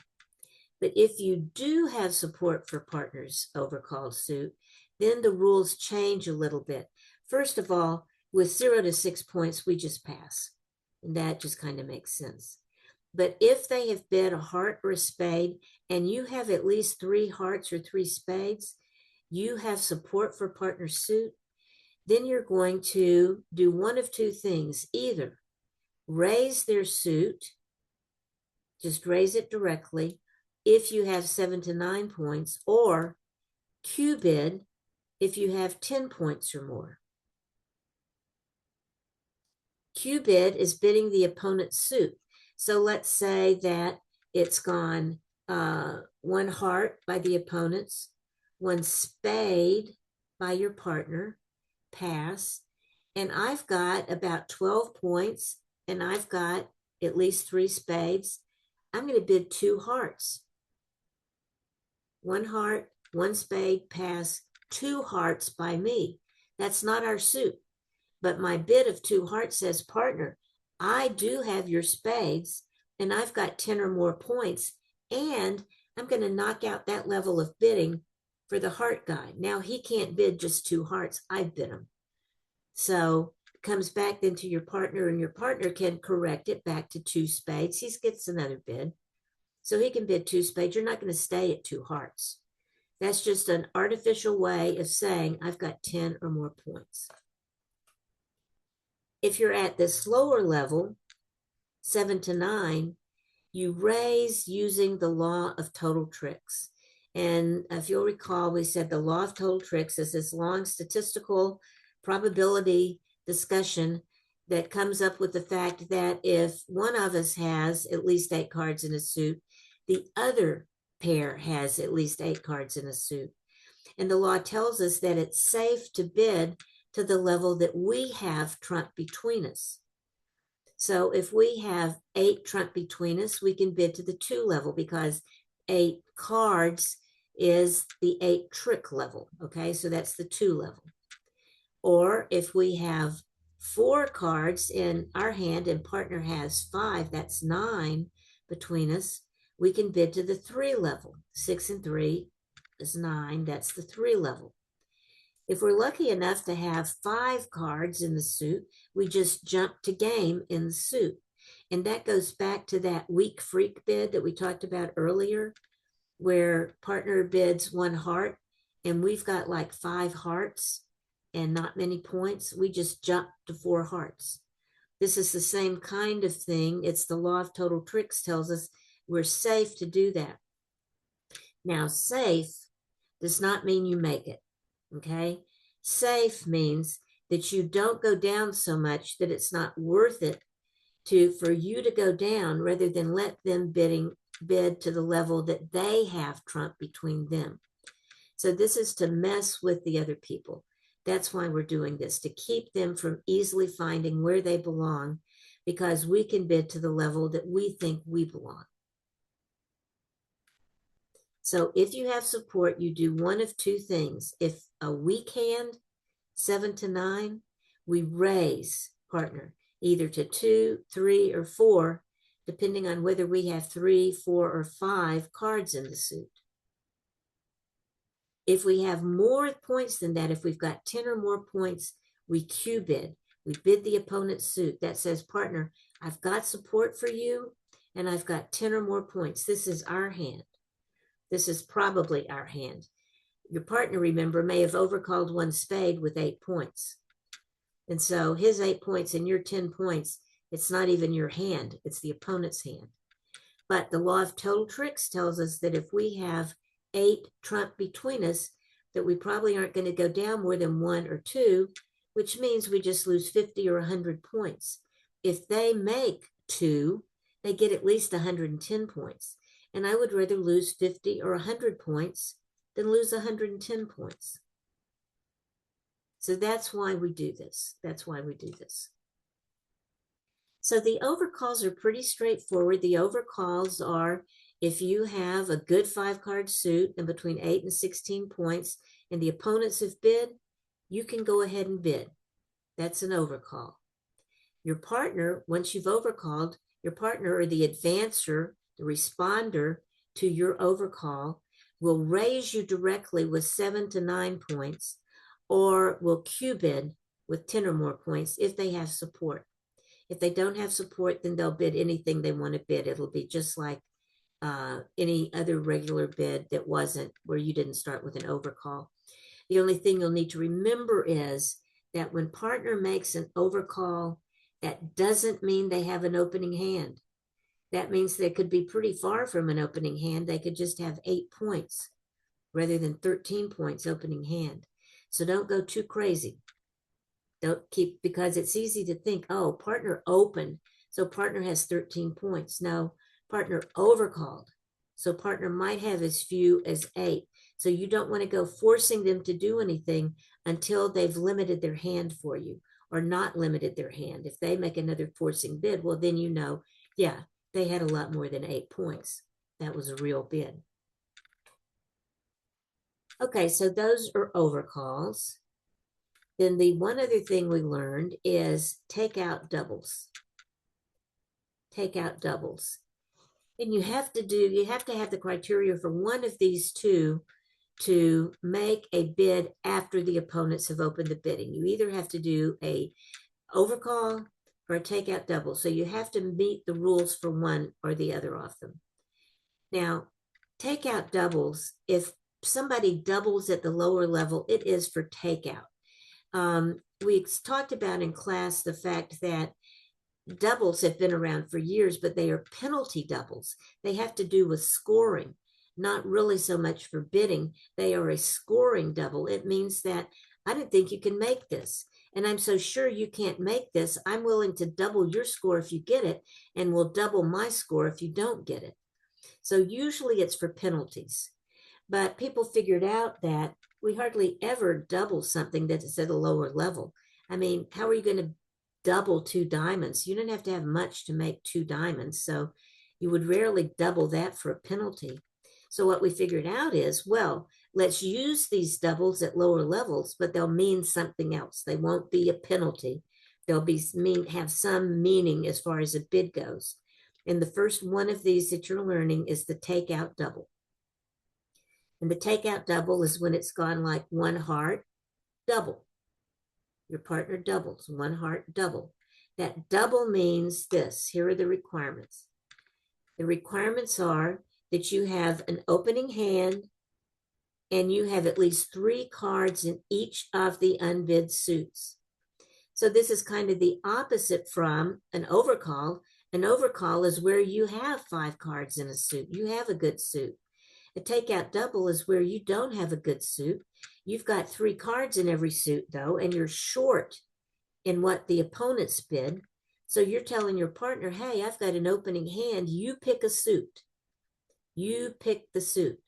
Speaker 1: But if you do have support for partner's overcalled suit, then the rules change a little bit. First of all, with 0 to 6 points, we just pass. And that just kind of makes sense. But if they have bid a heart or a spade, and you have at least 3 hearts or 3 spades, you have support for partner's suit, then you're going to do one of 2 things. Either raise their suit, just raise it directly, if you have 7 to 9 points, or Q bid if you have 10 points or more. Q bid is bidding the opponent's suit. So let's say that it's gone 1 heart by the opponents, 1 spade by your partner, pass, and I've got about 12 points and I've got at least 3 spades. I'm going to bid 2 hearts. 1 heart, 1 spade, pass, 2 hearts by me. That's not our suit. But my bid of 2 hearts says, partner, I do have your spades and I've got 10 or more points, and I'm going to knock out that level of bidding for the heart guy. Now he can't bid just 2 hearts. I bid him. So it comes back then to your partner, and your partner can correct it back to 2 spades. He gets another bid. So he can bid 2 spades. You're not going to stay at 2 hearts. That's just an artificial way of saying I've got 10 or more points. If you're at this lower level, 7 to 9, you raise using the law of total tricks. And if you'll recall, we said the law of total tricks is this long statistical probability discussion that comes up with the fact that if one of us has at least 8 cards in a suit, the other pair has at least 8 cards in a suit. And the law tells us that it's safe to bid to the level that we have trump between us. So if we have 8 trump between us, we can bid to the 2 level because 8 cards is the 8 trick level. Okay, so that's the 2 level. Or if we have 4 cards in our hand and partner has 5, that's 9 between us, we can bid to the 3 level. 6 and 3 is 9, that's the 3 level. If we're lucky enough to have 5 cards in the suit, we just jump to game in the suit. And that goes back to that weak freak bid that we talked about earlier, where partner bids 1 heart and we've got like 5 hearts and not many points. We just jump to 4 hearts. This is the same kind of thing. It's the law of total tricks tells us we're safe to do that. Now, safe does not mean you make it. Okay, safe means that you don't go down so much that it's not worth it for you to go down rather than let them bid to the level that they have trump between them. So this is to mess with the other people. That's why we're doing this, to keep them from easily finding where they belong, because we can bid to the level that we think we belong. So if you have support, you do one of 2 things. If a weak hand, 7 to 9, we raise partner either to 2, 3, or 4, depending on whether we have 3, 4, or 5 cards in the suit. If we have more points than that, if we've got 10 or more points, we Q bid. We bid the opponent's suit. That says, partner, I've got support for you, and I've got 10 or more points. This is our hand. This is probably our hand. Your partner, remember, may have overcalled 1 spade with 8 points. And so his 8 points and your 10 points, it's not even your hand, it's the opponent's hand. But the law of total tricks tells us that if we have 8 trump between us, that we probably aren't going to go down more than 1 or 2, which means we just lose 50 or 100 points. If they make 2, they get at least 110 points. And I would rather lose 50 or 100 points than lose 110 points. So that's why we do this. That's why we do this. So the overcalls are pretty straightforward. The overcalls are if you have a good 5-card suit and between 8 and 16 points and the opponents have bid, you can go ahead and bid. That's an overcall. Your partner, once you've overcalled, your partner or the advancer, the responder to your overcall, will raise you directly with 7 to 9 points or will Q bid with 10 or more points if they have support. If they don't have support, then they'll bid anything they want to bid. It'll be just like any other regular bid that wasn't where you didn't start with an overcall. The only thing you'll need to remember is that when partner makes an overcall, that doesn't mean they have an opening hand. That means they could be pretty far from an opening hand. They could just have 8 points rather than 13 points opening hand. So don't go too crazy. Don't keep, because it's easy to think, oh, partner opened, so partner has 13 points. No, partner overcalled, so partner might have as few as 8. So you don't want to go forcing them to do anything until they've limited their hand for you or not limited their hand. If they make another forcing bid, well, then you know, yeah, they had a lot more than 8 points. That was a real bid. Okay, so those are overcalls. Then the one other thing we learned is take out doubles. Take out doubles. And you have to have the criteria for one of these 2 to make a bid after the opponents have opened the bidding. You either have to do a overcall or a takeout double. So you have to meet the rules for one or the other of them. Now, takeout doubles, if somebody doubles at the lower level, it is for takeout. We talked about in class the fact that doubles have been around for years, but they are penalty doubles. They have to do with scoring, not really so much for bidding. They are a scoring double. It means that I don't think you can make this, and I'm so sure you can't make this. I'm willing to double your score if you get it, and will double my score if you don't get it. So usually it's for penalties. But people figured out that we hardly ever double something that is at a lower level. I mean, how are you going to double two diamonds? You don't have to have much to make two diamonds. So you would rarely double that for a penalty. So what we figured out is, well, let's use these doubles at lower levels, but they'll mean something else. They won't be a penalty. They'll have some meaning as far as a bid goes. And the first one of these that you're learning is the takeout double. And the takeout double is when it's gone like one heart, double. Your partner doubles, one heart, double. That double means this. Here are the requirements. The requirements are that you have an opening hand and you have at least 3 cards in each of the unbid suits. So this is kind of the opposite from an overcall. An overcall is where you have 5 cards in a suit. You have a good suit. A takeout double is where you don't have a good suit. You've got 3 cards in every suit, though, and you're short in what the opponents bid. So you're telling your partner, hey, I've got an opening hand. You pick a suit. You pick the suit.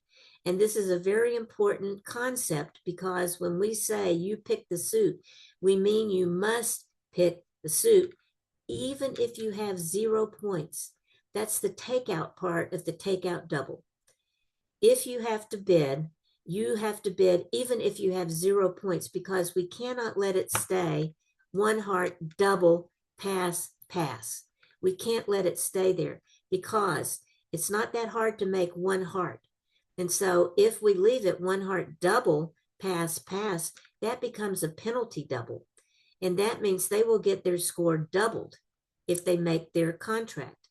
Speaker 1: And this is a very important concept because when we say you pick the suit, we mean you must pick the suit, even if you have 0 points. That's the takeout part of the takeout double. If you have to bid, you have to bid even if you have 0 points because we cannot let it stay one heart, double, pass, pass. We can't let it stay there because it's not that hard to make one heart. And so if we leave it one heart, double, pass, pass, that becomes a penalty double. And that means they will get their score doubled if they make their contract.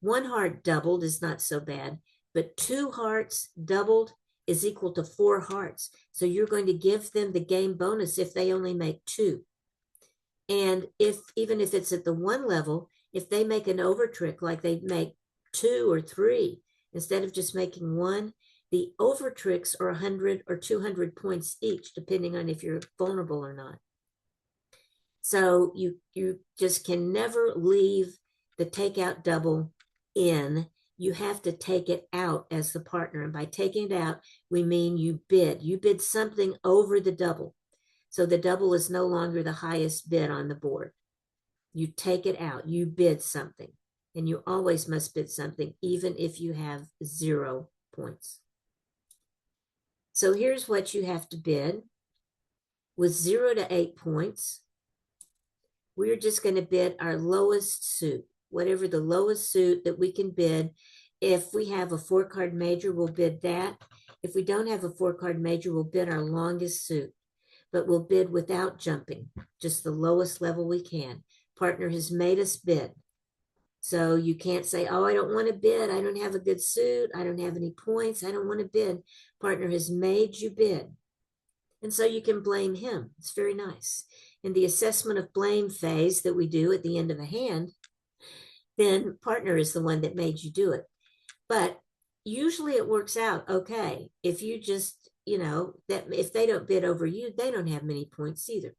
Speaker 1: One heart doubled is not so bad, but 2 hearts doubled is equal to 4 hearts. So you're going to give them the game bonus if they only make 2. And even if it's at the 1 level, if they make an over trick, like they make 2 or 3, instead of just making 1, the over tricks are 100 or 200 points each, depending on if you're vulnerable or not. So you just can never leave the takeout double in. You have to take it out as the partner. And by taking it out, we mean you bid. You bid something over the double. So the double is no longer the highest bid on the board. You take it out. You bid something. And you always must bid something, even if you have 0 points. So here's what you have to bid. With 0 to 8 points, we're just going to bid our lowest suit, whatever the lowest suit that we can bid. If we have a 4-card major, we'll bid that. If we don't have a 4-card major, we'll bid our longest suit, but we'll bid without jumping, just the lowest level we can. Partner has made us bid. So you can't say, oh, I don't want to bid. I don't have a good suit. I don't have any points. I don't want to bid. Partner has made you bid. And so you can blame him. It's very nice. In the assessment of blame phase that we do at the end of a hand, then partner is the one that made you do it. But usually it works out okay. If you just, that if they don't bid over you, they don't have many points either.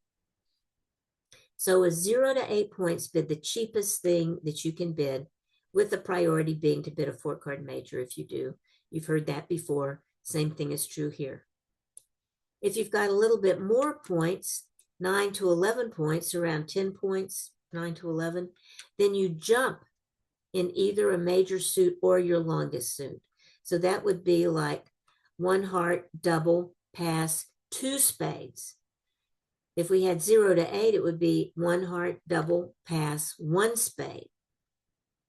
Speaker 1: So with 0 to 8 points, bid the cheapest thing that you can bid, with the priority being to bid a 4-card major if you do. You've heard that before. Same thing is true here. If you've got a little bit more points, 9 to 11 points, around 10 points, 9 to 11, then you jump in either a major suit or your longest suit. So that would be like 1 heart, double, pass, 2 spades. If we had 0 to 8, it would be 1 heart, double, pass, 1 spade.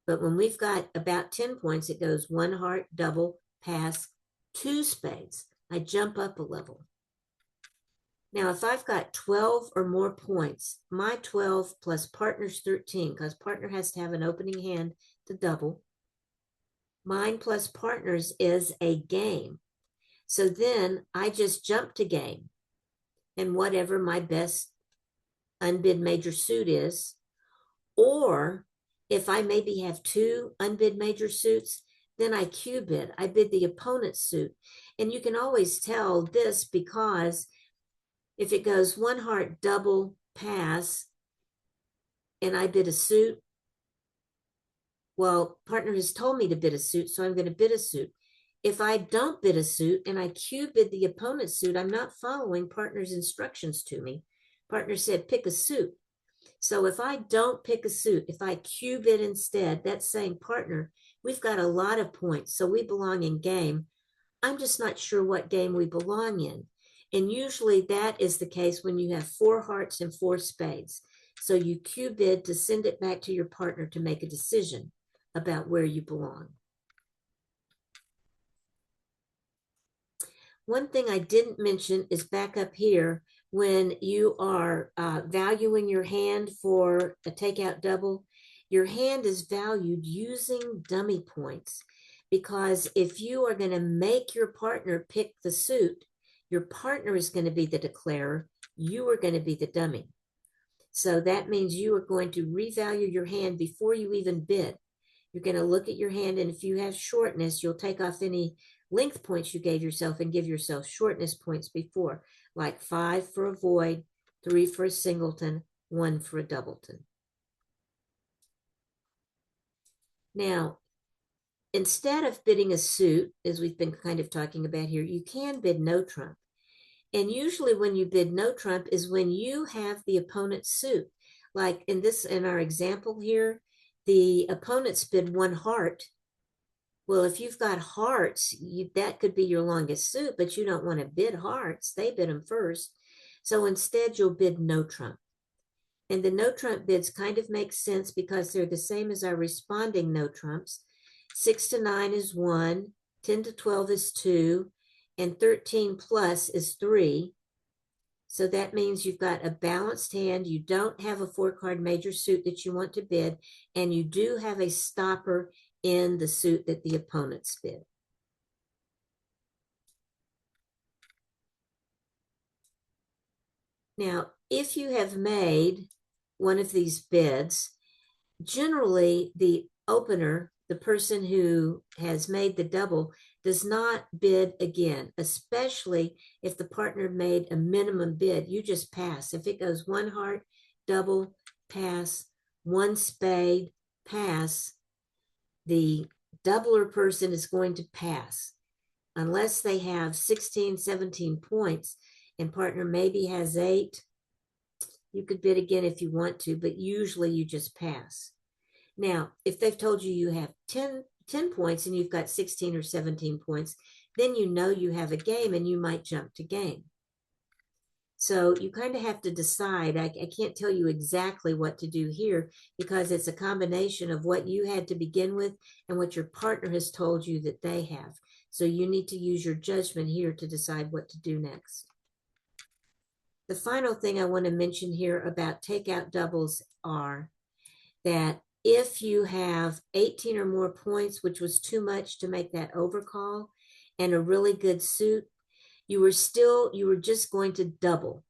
Speaker 1: But when we've got about 10 points, it goes 1 heart, double, pass, 2 spades. I jump up a level. Now, if I've got 12 or more points, my 12 plus partner's 13, because partner has to have an opening hand to double. Mine plus partner's is a game. So then I just jump to game. And whatever my best unbid major suit is, or if I maybe have 2 unbid major suits, then I Q bid. I bid the opponent's suit. And you can always tell this because if it goes 1 heart, double, pass, and I bid a suit, well, partner has told me to bid a suit, so I'm going to bid a suit. if I don't bid a suit and I Q bid the opponent's suit, I'm not following partner's instructions to me. Partner said, pick a suit. So if I don't pick a suit, if I Q bid instead, that's saying, partner, we've got a lot of points, so we belong in game. I'm just not sure what game we belong in. And usually that is the case when you have 4 hearts and 4 spades. So you Q bid to send it back to your partner to make a decision about where you belong. One thing I didn't mention is back up here when you are valuing your hand for a takeout double, your hand is valued using dummy points, because if you are going to make your partner pick the suit, your partner is going to be the declarer, you are going to be the dummy. So that means you are going to revalue your hand before you even bid. You're going to look at your hand, and if you have shortness, you'll take off any length points you gave yourself and give yourself shortness points before, like 5 for a void, 3 for a singleton, 1 for a doubleton. Now, instead of bidding a suit, as we've been kind of talking about here, you can bid no trump. And usually when you bid no trump is when you have the opponent's suit. Like in our example here, the opponent's bid 1 heart. Well, if you've got hearts, that could be your longest suit, but you don't want to bid hearts. They bid them first. So instead, you'll bid no trump. And the no trump bids kind of make sense because they're the same as our responding no trumps. 6 to 9 is 1, 10 to 12 is 2, and 13 plus is 3. So that means you've got a balanced hand. You don't have a 4-card major suit that you want to bid, and you do have a stopper in the suit that the opponents bid. Now, if you have made one of these bids, generally the opener, the person who has made the double, does not bid again, especially if the partner made a minimum bid. You just pass. If it goes 1 heart, double, pass, 1 spade, pass, the doubler person is going to pass unless they have 16, 17 points and partner maybe has 8. You could bid again if you want to, but usually you just pass. Now, if they've told you you have 10 points and you've got 16 or 17 points, then you know you have a game and you might jump to game. So you kind of have to decide. I can't tell you exactly what to do here because it's a combination of what you had to begin with and what your partner has told you that they have. So you need to use your judgment here to decide what to do next. The final thing I want to mention here about takeout doubles are that if you have 18 or more points, which was too much to make that overcall, and a really good suit, you were just going to double,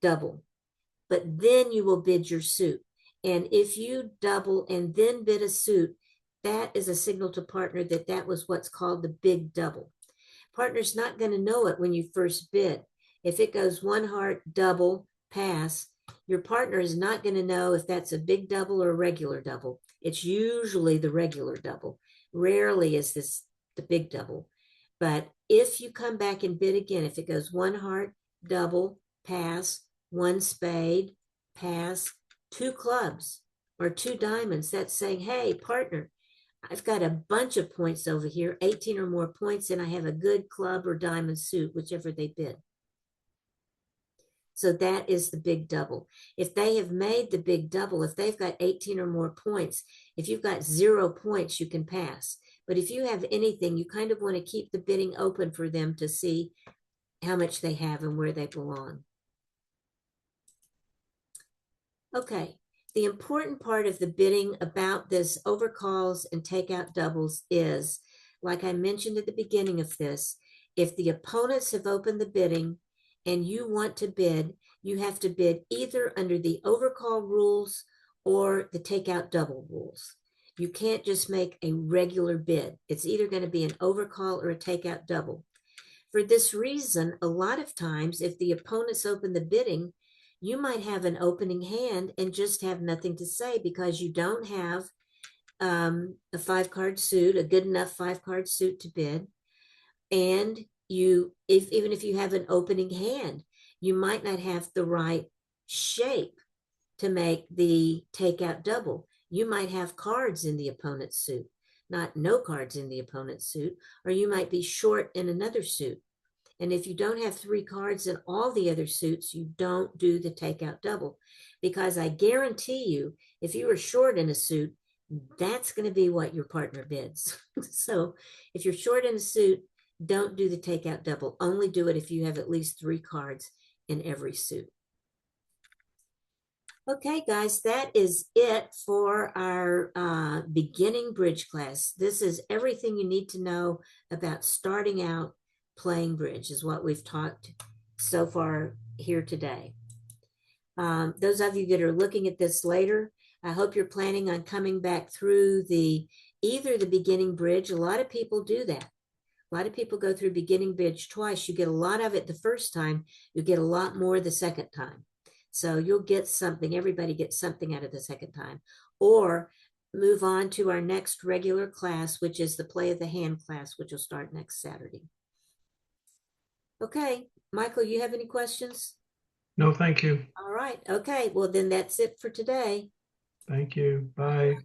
Speaker 1: but then you will bid your suit. And if you double and then bid a suit, that is a signal to partner that that was what's called the big double. Partner's not going to know it when you first bid. If it goes 1 heart, double, pass, your partner is not going to know if that's a big double or a regular double. It's usually the regular double. Rarely is this the big double. But if you come back and bid again, if it goes 1 heart, double, pass, 1 spade, pass, 2 clubs or 2 diamonds, that's saying, hey, partner, I've got a bunch of points over here, 18 or more points, and I have a good club or diamond suit, whichever they bid. So that is the big double. If they have made the big double, if they've got 18 or more points, if you've got 0 points, you can pass. But if you have anything, you kind of want to keep the bidding open for them to see how much they have and where they belong. Okay, the important part of the bidding about this overcalls and takeout doubles is, like I mentioned at the beginning of this, if the opponents have opened the bidding, and you want to bid, you have to bid either under the overcall rules or the takeout double rules. You can't just make a regular bid. It's either going to be an overcall or a takeout double. For this reason, a lot of times, if the opponents open the bidding, you might have an opening hand and just have nothing to say because you don't have a 5-card suit, a good enough 5-card suit to bid. And even if you have an opening hand, you might not have the right shape to make the takeout double. You might have cards in the opponent's suit, not no cards in the opponent's suit, or you might be short in another suit. And if you don't have 3 cards in all the other suits, you don't do the takeout double. Because I guarantee you, if you were short in a suit, that's going to be what your partner bids. So if you're short in a suit, don't do the takeout double. Only do it if you have at least 3 cards in every suit. Okay, guys, that is it for our beginning bridge class. This is everything you need to know about starting out playing bridge, is what we've talked so far here today. Those of you that are looking at this later, I hope you're planning on coming back through either the beginning bridge. A lot of people do that. A lot of people go through beginning bridge twice. You get a lot of it the first time, you get a lot more the second time. So you'll get something, everybody gets something out of the second time. Or move on to our next regular class, which is the play of the hand class, which will start next Saturday. Okay, Michael, you have any questions?
Speaker 2: No, thank you.
Speaker 1: All right, okay, well then that's it for today.
Speaker 2: Thank you. Bye.